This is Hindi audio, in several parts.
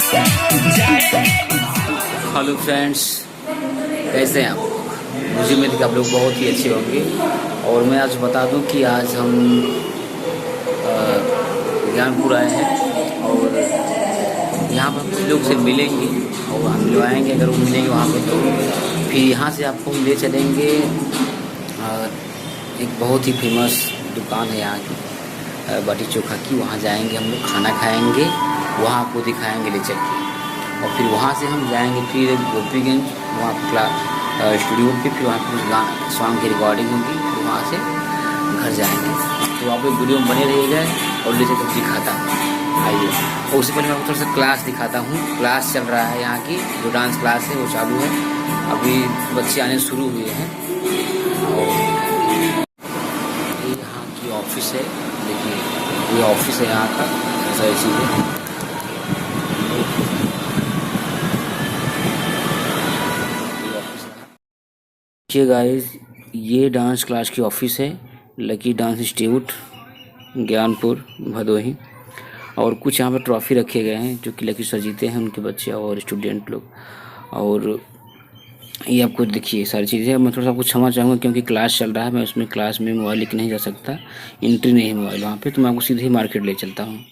हेलो फ्रेंड्स, कैसे हैं आप? मुझे उम्मीद है कि आप लोग बहुत ही अच्छे होंगे। और मैं आज बता दूं कि आज हम ज्ञानपुर आए हैं और यहाँ पर कुछ लोग से मिलेंगे और हम लोग आएंगे। अगर वो मिलेंगे वहाँ पे तो फिर यहाँ से आपको हम ले चलेंगे एक बहुत ही फेमस दुकान है यहाँ की, बाटी चोखा की। वहाँ जाएंगे हम लोग, खाना खाएंगे, वहाँ आपको दिखाएंगे ले चल के। और फिर वहाँ से हम जाएंगे फिर गोपीगंज, वहाँ स्टूडियो पे, फिर वहाँ कुछ सॉन्ग की रिकॉर्डिंग होगी, फिर वहाँ से घर जाएंगे। तो आप लोग वीडियो में बने रहिएगा और ले चलकर दिखाता हूँ। आइए, और उससे पहले मैं आपको थोड़ा सा क्लास दिखाता हूँ। क्लास चल रहा है यहाँ की, जो डांस क्लास है वो चालू है। अभी बच्चे आने शुरू हुए हैं। और ये यहाँ की ऑफिस है, देखिए ये ऑफिस है यहाँ का, ऐसा चीज़ देखिए गाइस, ये डांस क्लास की ऑफिस है, lucky dance institute Gyanpur Bhadohi. और कुछ यहाँ पर ट्रॉफी रखे गए हैं जो कि लकी सर जीते हैं, उनके बच्चे और स्टूडेंट लोग। और ये आपको देखिए सारी चीज़ें। मैं थोड़ा सा आपको क्षमा चाहूँगा क्योंकि क्लास चल रहा है, मैं उसमें क्लास में मोबाइल लेके नहीं जा सकता, एंट्री नहीं है मोबाइल वहाँ पे, तो मैं आपको सीधे ही मार्केट ले चलता हूँ।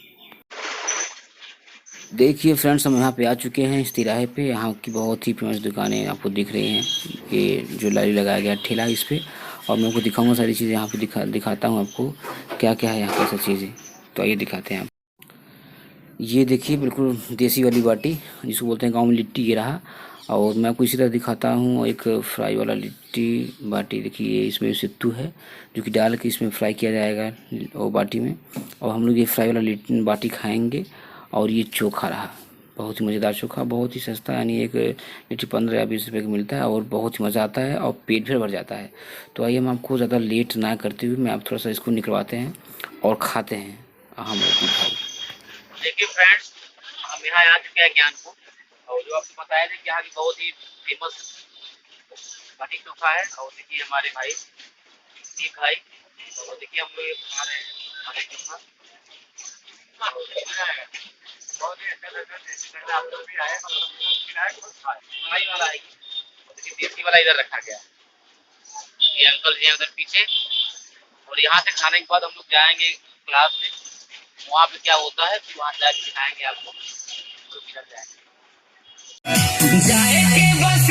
देखिए फ्रेंड्स, हम यहाँ पे आ चुके हैं इस तिराहे पे। यहाँ की बहुत ही फेमस दुकानें आपको दिख रही हैं। ये जो लारी लगाया गया ठेला इस पे, और मैं आपको दिखाऊंगा सारी चीज़ें यहाँ पे दिखाता हूँ आपको क्या क्या है यहाँ पे सब चीज़ें। तो आइए दिखाते हैं आप। ये देखिए बिल्कुल देसी वाली बाटी, जिसको बोलते हैं गाँव में लिट्टी ये रहा। और मैं आपको इसी तरह दिखाता हूँ एक फ्राई वाला लिट्टी बाटी। देखिए इसमें सित्तू है जो कि डाल के इसमें फ्राई किया जाएगा वो बाटी में। और हम लोग ये फ्राई वाला लिट्टी बाटी खाएँगे। और ये चोखा रहा, बहुत ही मज़ेदार चोखा, बहुत ही सस्ता, यानी एक लिट्टी 15 या 20 रुपये का मिलता है और बहुत ही मज़ा आता है और पेट भी भर जाता है। तो आइए हम आपको ज़्यादा लेट ना करते हुए मैं आप थोड़ा सा इसको निकलवाते हैं और खाते हैं। हम भाई देखिए फ्रेंड्स, हम यहाँ आ चुके हैं ज्ञानपुर, और जो आपको बताया था कि यहाँ की बहुत ही फेमस बाटी चोखा है। और देखिए हमारे भाई भाई, और देखिए हम लोग ये बना रहे हैं बाटी चोखा। बहुत ही अच्छा लगा, पहले आप लोग भी आए, मलाई वाला है, देखिए देसी वाला इधर रखा गया है। ये अंकल जी हैं उधर पीछे। और यहाँ से खाने के बाद हम लोग जाएंगे क्लास में, वहाँ पे क्या होता है फिर वहाँ जाके दिखाएंगे आपको, तो जाएंगे।